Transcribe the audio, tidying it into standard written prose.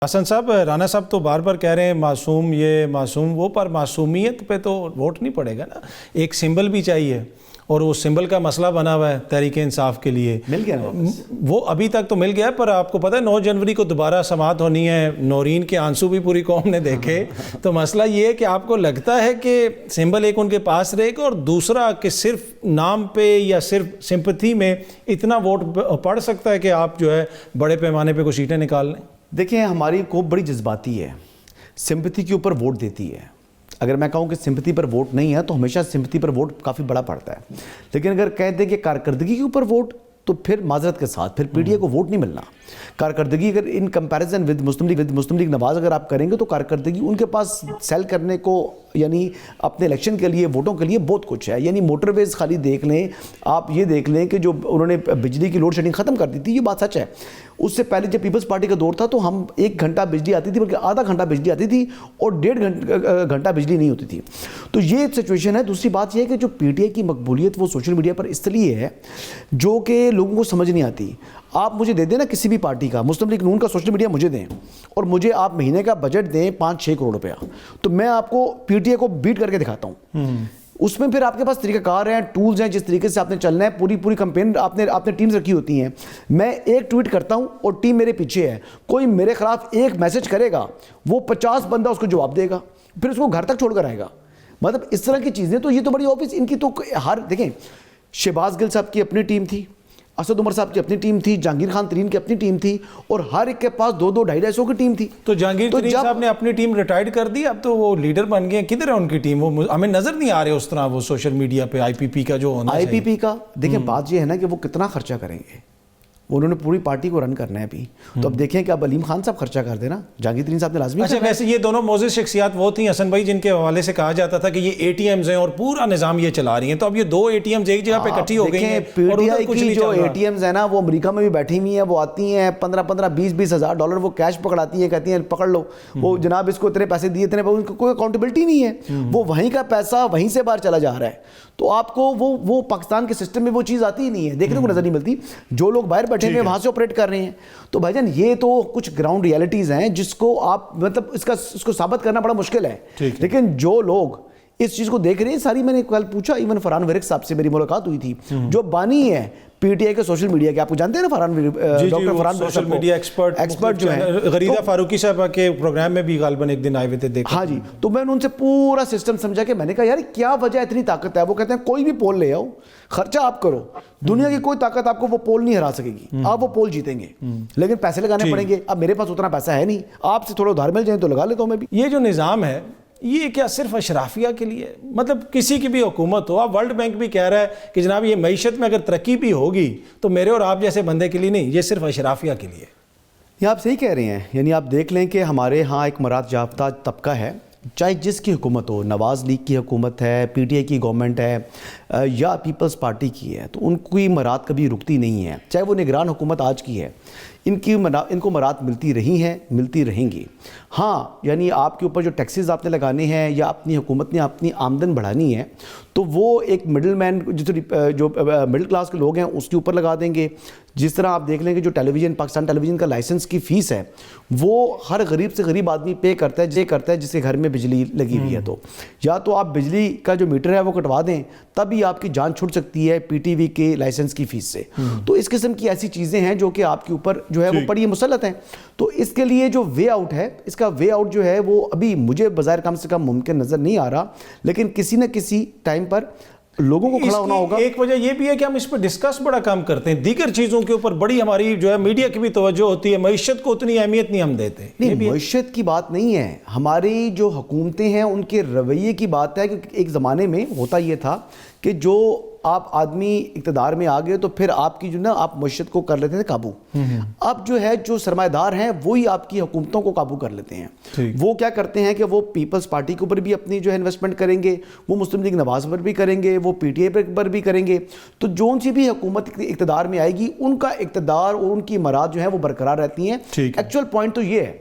حسن صاحب، رانا صاحب تو بار بار کہہ رہے ہیں معصوم یہ معصوم وہ، پر معصومیت پہ تو ووٹ نہیں پڑے گا نا، ایک سمبل بھی چاہیے، اور وہ سمبل کا مسئلہ بنا ہوا ہے تحریک انصاف کے لیے، مل گیا وہ ابھی تک تو مل گیا ہے، پر آپ کو پتہ ہے 9 جنوری کو دوبارہ سماعت ہونی ہے، نورین کے آنسو بھی پوری قوم نے دیکھے، تو مسئلہ یہ ہے کہ آپ کو لگتا ہے کہ سمبل ایک ان کے پاس رہے گا، اور دوسرا کہ صرف نام پہ یا صرف سمپتھی میں اتنا ووٹ پڑ سکتا ہے کہ آپ جو ہے بڑے پیمانے پہ کچھ سیٹیں نکال لیں؟ دیکھیں، ہماری قوم بڑی جذباتی ہے، سمپتھی کے اوپر ووٹ دیتی ہے۔ اگر میں کہوں کہ سمپتھی پر ووٹ نہیں ہے تو ہمیشہ سمپتھی پر ووٹ کافی بڑا پڑتا ہے، لیکن اگر کہہ دیں کہ کارکردگی کے اوپر ووٹ، تو پھر معذرت کے ساتھ پھر پی ٹی آئی کو ووٹ نہیں ملنا۔ کارکردگی اگر in comparison with Muslim League Nawaz اگر آپ کریں گے تو کارکردگی ان کے پاس سیل کرنے کو، یعنی اپنے الیکشن کے لیے، ووٹوں کے لیے بہت کچھ ہے۔ یعنی موٹر ویز خالی دیکھ لیں، آپ یہ دیکھ لیں کہ جو انہوں نے بجلی کی لوڈ شیڈنگ ختم کر دی تھی، یہ بات سچ ہے۔ اس سے پہلے جب پیپلز پارٹی کا دور تھا تو ہم 1 گھنٹہ بجلی آتی تھی، بلکہ آدھا گھنٹہ بجلی آتی تھی اور 1.5 گھنٹہ بجلی نہیں ہوتی تھی۔ تو یہ سچویشن ہے۔ دوسری بات یہ ہے کہ جو پی ٹی آئی کی مقبولیت وہ سوشل میڈیا پر اس لیے ہے جو کہ لوگوں کو سمجھ نہیں آتی۔ آپ مجھے دے دیں نا کسی بھی پارٹی کا، مسلم لیگ نون کا سوشل میڈیا مجھے دیں، اور مجھے آپ مہینے کا بجٹ دیں 5-6 کروڑ روپیہ، تو میں آپ کو پی ٹی آئی کو بیٹ کر کے دکھاتا ہوں۔ اس میں پھر آپ کے پاس طریقہ کار ہیں، ٹولز ہیں، جس طریقے سے آپ نے چلنا ہے، پوری کمپین آپ نے ٹیمز رکھی ہوتی ہیں۔ میں ایک ٹویٹ کرتا ہوں اور ٹیم میرے پیچھے ہے، کوئی میرے خلاف ایک میسج کرے گا، وہ 50 بندہ اس کو جواب دے گا، پھر اس کو گھر تک چھوڑ کر آئے گا۔ مطلب اس طرح کی چیزیں، تو یہ تو بڑی آفس ان کی تو دیکھیں، شہباز گل صاحب کی اپنی ٹیم تھی، اسد عمر صاحب کی اپنی ٹیم تھی، جہانگیر خان ترین کی اپنی ٹیم تھی، اور ہر ایک کے پاس 200 250 کی ٹیم تھی۔ تو جہانگیر ترین صاحب نے اپنی ٹیم ریٹائرڈ کر دی، اب تو وہ لیڈر بن گئے، کدھر ہے ان کی ٹیم؟ وہ ہمیں نظر نہیں آ رہے اس طرح، وہ سوشل میڈیا پہ آئی پی پی کا جو ہونا آئی پی پی کا دیکھیں، بات یہ ہے نا کہ وہ کتنا خرچہ کریں گے، انہوں نے پوری پارٹی کو رن کرنا ہے ابھی، تو اب دیکھیں کہ اب علیم خان صاحب خرچہ کر دینا، جہانگیر ترین صاحب نے لازمی۔ اچھا، ویسے یہ دونوں معزز شخصیات وہ تھیں حسن بھائی جن کے حوالے سے کہا جاتا تھا کہ یہ اے ٹی ایمز ہیں اور پورا نظام یہ چلا رہی ہیں، تو اب یہ 2 اے ٹی ایمز ایک جگہ پہ اکٹھی ہو گئی ہیں، پی ٹی آئی کی جو اے ٹی ایمز ہیں نا، وہ امریکہ میں بھی بیٹھی ہوئی ہیں، وہ آتی ہیں 15 20 ہزار ڈالر وہ کیش پکڑاتی ہیں، کہتی ہیں پکڑ لو، وہ جناب اس کو اتنے پیسے دیے، اتنے، ان کو کوئی اکاؤنٹیبلٹی نہیں ہے، وہ وہیں کا پیسہ وہیں سے باہر چلا جا رہا ہے۔ تو آپ کو وہ پاکستان کے سسٹم میں وہ چیز آتی ہی نہیں ہے، دیکھنے کو نظر نہیں ملتی، جو لوگ باہر بیٹھے ہوئے وہاں سے آپریٹ کر رہے ہیں۔ تو بھائی جان، یہ تو کچھ گراؤنڈ ریالٹیز ہیں جس کو آپ مطلب اس کو ثابت کرنا بڑا مشکل ہے، لیکن جو لوگ اس چیز کو دیکھ رہے ہیں ساری، میں نے کل پوچھا، ایون فرحان ورق صاحب سے میری ملاقات ہوئی تھی، جو بانی ہے پی ٹی آئی کے سوشل میڈیا کے، آپ کو جانتے ہیں نا doctor Farhan social media expert جو ہیں، غریدہ فاروقی صاحبہ کے پروگرام میں بھی غالباً ایک دن آئے ہوئے تھے، دیکھا۔ ہاں جی، تو میں نے ان سے پورا سسٹم سمجھا کہ میں نے کہا یار کیا وجہ اتنی طاقت ہے؟ وہ کہتے ہیں کوئی بھی پول لے آؤ، خرچہ آپ کرو، دنیا کی کوئی طاقت آپ کو وہ پول نہیں ہرا سکے گی، آپ وہ پول جیتیں گے، لیکن پیسے لگانے پڑیں گے۔ اب میرے پاس اتنا پیسہ ہے نہیں، آپ سے تھوڑا ادھار مل جائیں تو لگا لیتا ہوں میں بھی۔ یہ جو نظام ہے یہ کیا صرف اشرافیہ کے لیے؟ مطلب کسی کی بھی حکومت ہو، اب ورلڈ بینک بھی کہہ رہا ہے کہ جناب یہ معیشت میں اگر ترقی بھی ہوگی تو میرے اور آپ جیسے بندے کے لیے نہیں، یہ صرف اشرافیہ کے لیے۔ یہ آپ صحیح کہہ رہے ہیں، یعنی آپ دیکھ لیں کہ ہمارے ہاں ایک مراد یافتہ طبقہ ہے، چاہے جس کی حکومت ہو، نواز لیگ کی حکومت ہے، پی ٹی آئی کی گورنمنٹ ہے، یا پیپلز پارٹی کی ہے، تو ان کی مراد کبھی رکتی نہیں ہے، چاہے وہ نگران حکومت آج کی ہے، ان کو مراد ملتی رہی ہیں، ملتی رہیں گی۔ ہاں، یعنی آپ کے اوپر جو ٹیکسز آپ نے لگانے ہیں یا اپنی حکومت نے اپنی آمدن بڑھانی ہے، تو وہ ایک مڈل مین جو مڈل کلاس کے لوگ ہیں اس کے اوپر لگا دیں گے۔ جس طرح آپ دیکھ لیں کہ جو پاکستان ٹیلی ویژن کا لائسنس کی فیس ہے، وہ ہر غریب سے غریب آدمی پے کرتا ہے جس کے گھر میں بجلی لگی ہوئی ہے، تو یا تو آپ بجلی کا جو میٹر ہے وہ کٹوا دیں، تبھی آپ کی جان چھٹ سکتی ہے پی ٹی وی کے لائسنس کی فیس سے۔ تو اس قسم کی ایسی چیزیں ہیں جو کہ آپ کے اوپر جو ہے وہ بڑی مسلط ہیں۔ تو اس کے لیے جو وے آؤٹ ہے، اس کا وے آؤٹ جو ہے وہ ابھی مجھے بظاہر کم سے کم ممکن نظر نہیں آ رہا، لیکن کسی نہ کسی ٹائم پر لوگوں کو کھڑا ہونا ہوگا۔ ایک وجہ یہ بھی ہے کہ ہم اس پہ ڈسکس بڑا کم کرتے ہیں، دیگر چیزوں کے اوپر بڑی ہماری جو ہے میڈیا کی بھی توجہ ہوتی ہے، معیشت کو اتنی اہمیت نہیں ہم دیتے۔ نہیں، معیشت کی بات نہیں ہے، ہماری جو حکومتیں ہیں ان کے رویے کی بات ہے، کہ ایک زمانے میں ہوتا یہ تھا کہ جو آپ آدمی اقتدار میں آ گئے تو پھر آپ کی جو نا آپ معیشت کو کر لیتے تھے قابو۔ اب جو ہے جو سرمایہ دار ہیں وہی آپ کی حکومتوں کو قابو کر لیتے ہیں۔ وہ کیا کرتے ہیں کہ وہ پیپلز پارٹی کے اوپر بھی اپنی جو ہے انویسٹمنٹ کریں گے، وہ مسلم لیگ نواز پر بھی کریں گے، وہ پی ٹی آئی پر بھی کریں گے، تو جو سی بھی حکومت اقتدار میں آئے گی ان کا اقتدار اور ان کی مراد جو ہے وہ برقرار رہتی ہیں۔ ایکچوئل پوائنٹ تو یہ ہے